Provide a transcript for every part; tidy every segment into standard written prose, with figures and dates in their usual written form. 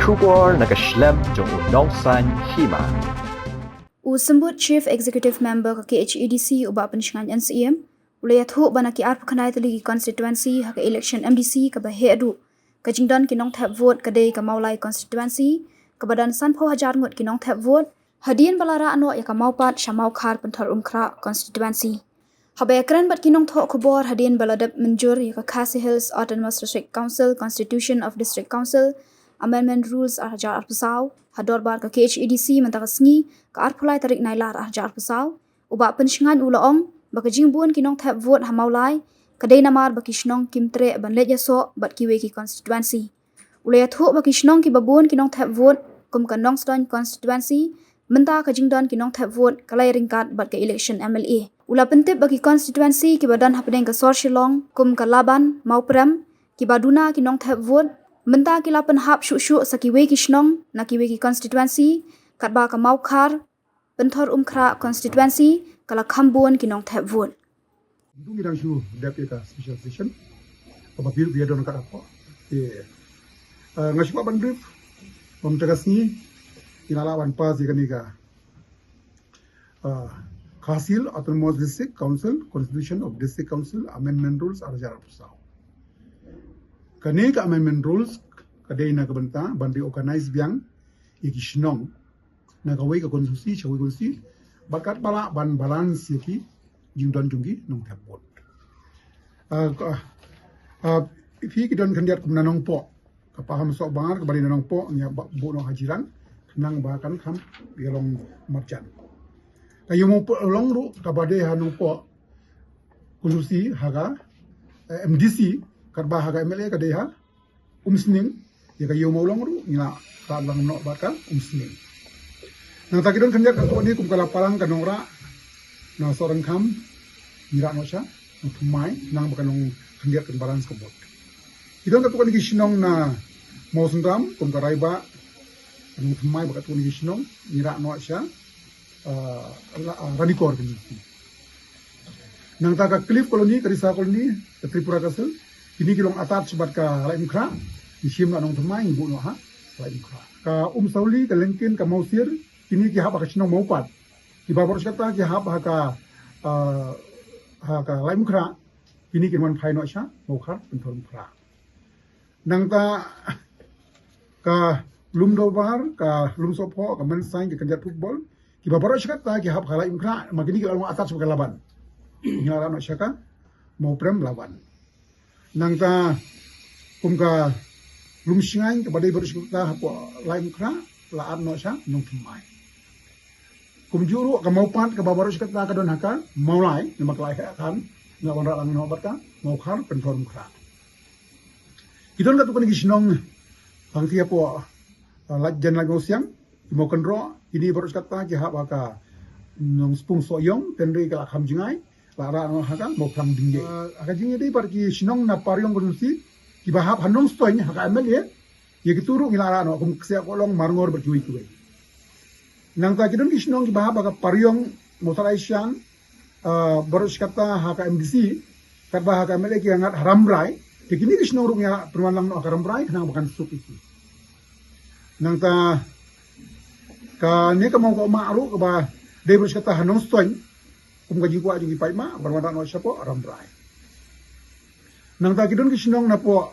Shubor nakaslem jong unongsan hima. Usambut Chief Executive Member ka KHEDC uba pensyangan NCM ulay athu bana ki arp khanai tali constituency ha ka election MDC ka ba he adu ka jingdan ki nong thap vote ka dei ka maulai constituency ka badan sanpho hajar ngot ki nong thap vote hadien balara ano ya ka maupat shamau khar penthar umkhra constituency habe kran bat ki nong tho khobor hadien baladap menjur ya ka Khasi Hills Autonomous District Council Constitution of District Council Amendment Rules Hajar Arpusau hador bar ka KHEDC mentagasngi ka arpulai tarik nailar Hajar Arpusau uba pensyangan ulaong baka jingbuan kinong thap vote hamaulai kadai namar baki shnong kimtre ban leja so bat kiwe ki constituency ulay athu baki shnong ki babun kinong thap vote kum kanong ston constituency menta ka jingdan kinong thap vote kalai ringkat bat ka election MLA ula pentip baki constituency ki badan hapdeng ka Sor Shillong kum ka Laban Maupram ki baduna kinong thap vote menta ki lapan hap shu sa kiwe ki shnong na kiwe ki constituency katba ka Maukhar penthor umkhra constituency kala khambuan kinong thap vote Dung irang shu deputy special session apabila dia don kat apa ngasih bandrif mentagasni inalawan pas ikanika Khasil Autonomous District Council Constitution of District Council Amendment Rules Hajar Arpusau Kaneka amendment rules kadai na kabanta bandi organize biang ikishnong na kawai ka konstitusi chawi konstitusi bakat bala ban balance yaki jingdon junggi nong thapot fi kidon kandiat kumna nong po kapaham sok bangar kabali nong po nya bu no hajiran nang bakan kham bialong marjan kayu po long ru kabade hanong po konstitusi haga MDC karba haga MLA ka deha umsning ya kayo maulong ru ngila kalang no bakal umsning nang takidon kandiat ako ni kum kalapalang kanora na sorang kham ngira no sha tumai nang bakanong kandiat kan balance kabot idon ka tukani gisnong na mosundam kum karaiba nang tumai bakat tukani gisnong ngira no sha radikor kan nang taka cliff koloni karisa koloni Tripura kasel kini kilong atat sebat ka lain kra isim na nong tumai bu no ha lain kra ka sauli ka lengkin ka mausir kini ki haba ka sinong maupat ki babor kata ki haba ka lain kra kini ki man phai no sha maukar penthor kra nang ta ka lum do bar ka lum sopo ka men sain ki kanjat football ki babor kata ki haba ka lain kra magini ki atat sebat laban ngara no sha ka mau prem laban nang ta kumka lumsingai kepada ibu kita apa lain kra laat no sha nong tumai kumjuru ka mau pat ka babaru kita ka don haka maulai nama kelai kan ngawan ra lang no barka mau khar penform kra idon ka tukun gisnong ang tia po lajjan lago siang mau kendro ini baru kata ki ha ka nong spung soyong tendri ka kham jingai lara no haka mau plang dingge aka jinge dei par ki sinong na paryong kondusi ki bahap hanong stoin haka MLA ye ki turu ngilara no kum ksia kolong marngor berkiwi kuwe nang ta kidon ki sinong ki bahap aka paryong motoraisian baru kata haka MDC kat bah haka MLA ki ngat haramrai ki kini ki sinong rung ya permanlang no haramrai kenang bukan sup itu nang ta ka ne ka mau ko maru ka ba dei baru kata hanong stoin kum gaji ko aji pai ma bermata no siapo ramrai nang ta kidon kisnong na po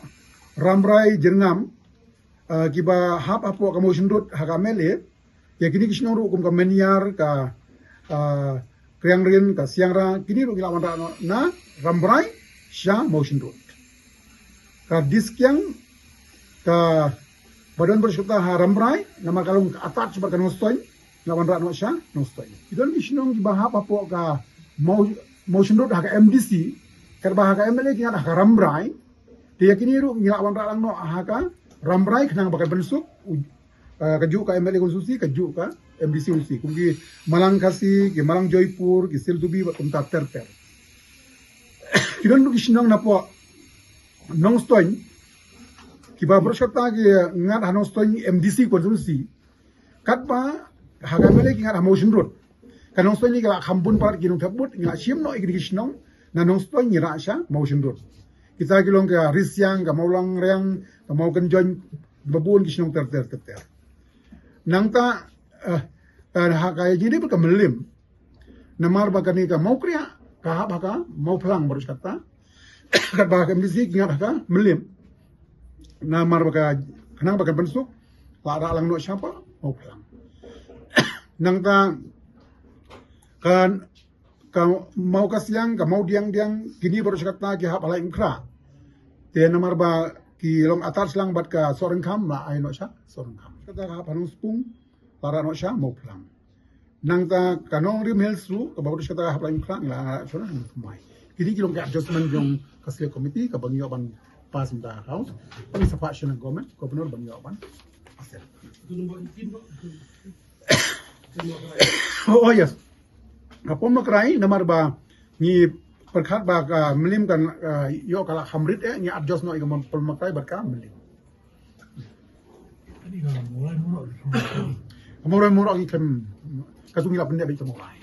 ramrai jengam kiba hap apo ka motion road hakamele ya kini kisnong ru kum ka meniar ka kriang rin ka siangra kini ru gila mata no na ramrai sha motion road ka diskyang ka badan bersyukur ha ramrai nama kalung atat sebagai nostoin lawan rak no sha no stoi idon kisnong gibahap apo ka motion road haka MDC karba haka MLA ki haka ramrai dia kini ru ngila wan rak lang no haka ramrai kenang bakal bensuk kaju ka MLA konstitusi kaju ka MDC usi kumgi Malang Khasi ki Malang Joypur ki Sildubi batum ta ter idon kisnong na po nong stoi kiba bersyata ki ngat hanong stoi MDC konstitusi katba haga mele ki ngara motion road kanong stoi ni kala khambun par kinong thaput ngala sim no igrigisnong nanong stoi ni rasha motion road kita kilong ka risyang ka maulang reang ka mau kan join babun kisnong ter. Nang ta hakai jadi baka melim. Namar baka ni ka mau kriya ka baka mau pelang baru kata. Kat baka MDC ingat baka melim. Namar baka kenang baka bensuk lara lang no siapa mau pelang. Nang ta kan mau kasiang ka mau diang kini baru kata ki hap alai ingkra. Te namar ba ki long atas lang bat ka soreng kam la ai no sha soreng kam. Kata ka panung spung para no sha mau pelang. Nang ta kanong rim health ru ka baru kata hap lain pelang la sona nang kumai. Kini kilong ka adjustment yung kasle committee ka bangyo ban pas da house. Pani sa fashion ng government gobernur bangyo ban. Oh yes. Kapon makrai namar ba ni perkhat ba ka melim kan yo kala hamrit ni adjust no igam pelmakrai barka melim. Murah ikan kasung ilap benda begitu mulai.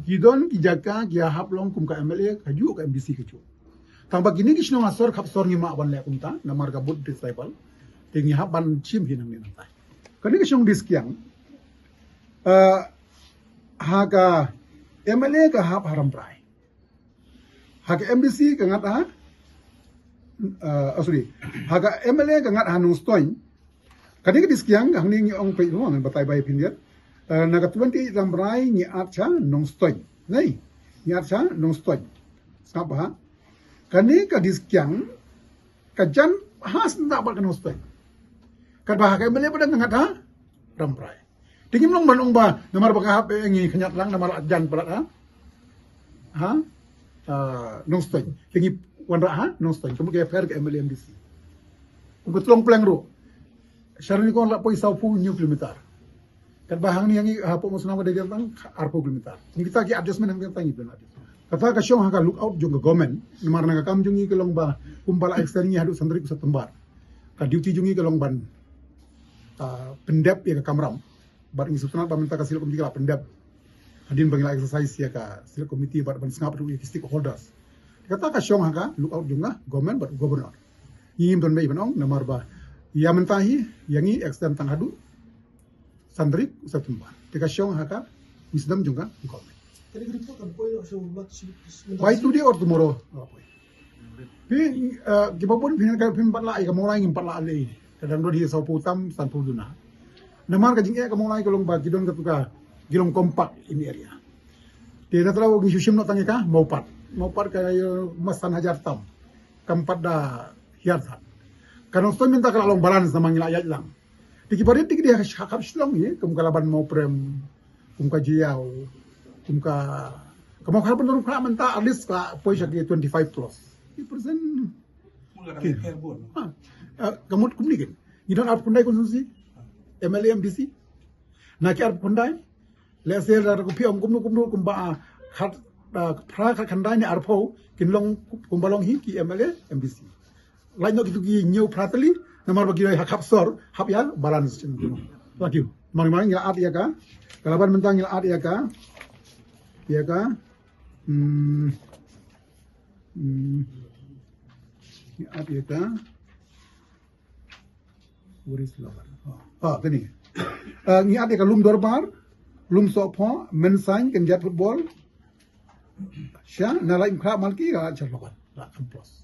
Gidon kijaka kia hap long kum ka MLA kaju ka MDC kaju. Tambah gini kisno ngasor kap sor ngima ban le kumta namar ka bud disciple. Tingi hap ban chim hinang ni nantai. Kani kisong diskiang haga MLA ka hap haram prai. Haga MDC ka ngat haga MLA ka ngat hanung stoin. Kani ka diskiang ang ni ong pe ruang batay bay pindiat. Naga 20 ramrai ni archa nong stoy. Nei, ni archa nong stoy. Sapa ha? Kani ka diskiang kajan has nda ba nong stoy. Kad ba ka mele pada ngat ha? Ramrai. Tingin long manong ba namar ba ka hap ngi kanyat lang namar ajan pala ha? Ha? Nong stoy. Tingi wanra ha? Nong stoy. Kamu kaya fair ka MLA MDC. Betlong pleng ro. Syarani kon la poi sau pu new kilometer. Kan bahang ni yang hapo mo sunama de tang arpo kilometer. Kita ki adjustment ang tang ibn adjust. Kata ka syong haka look out jung government namar na kam jungi kelong ba kumpala extern ni hadu sandri sa tembar. Ka duty jungi kelong ban pendap ya ka kamram. Bar ngi sutuna ba minta ka sil komiti ka pendap. Hadin bangila exercise ya ka sil komiti bar ban ngap ru stakeholders. Kata ka syong haka look out junga government bar governor. Yim don be ibn namar ba ya mentahi yangi extern tang hadu sandrik sa tumba. Tika syong haka wisdom juga government. Why today or tomorrow? Pi gibapun pin ka pin patla ay kamulay ngim patla ali. Kadang do di sa putam san puduna. Namar ka jinge kamulay kalong ba gidon ka tuka gilong kompak ini area. Di na trawo gi syusim no tangi ka maupat. Maupat kayo masan hajar tam. Kampat da hiartan. Kanong sto minta ka long balance na mangilayat lang. Tiki parit tiki dia hakap silong ye, kum kalaban mau prem, kum ka jiao, kum ka kamu harapan dorong kala menta at least ka poin syaki 25 plus. 50%. Kamu kum digin. You don't have kundai konsumsi. MLA MDC. Na ki arp kundai. Lese la ko piom kum kum ba khat pra khat khandai ni arpo kinlong kum balong hi ki MLA MDC. Lain no kitu ki new pratali namar bagi hak sor hap ya balance lagi mari ngil at ya ka kalaban mentang ngil at ya ka at ya ka wuris lawan gini ngi at ya ka lum dorbar lum sopho mensain kenjat football sya nalaim kha malki ga charlawan la plus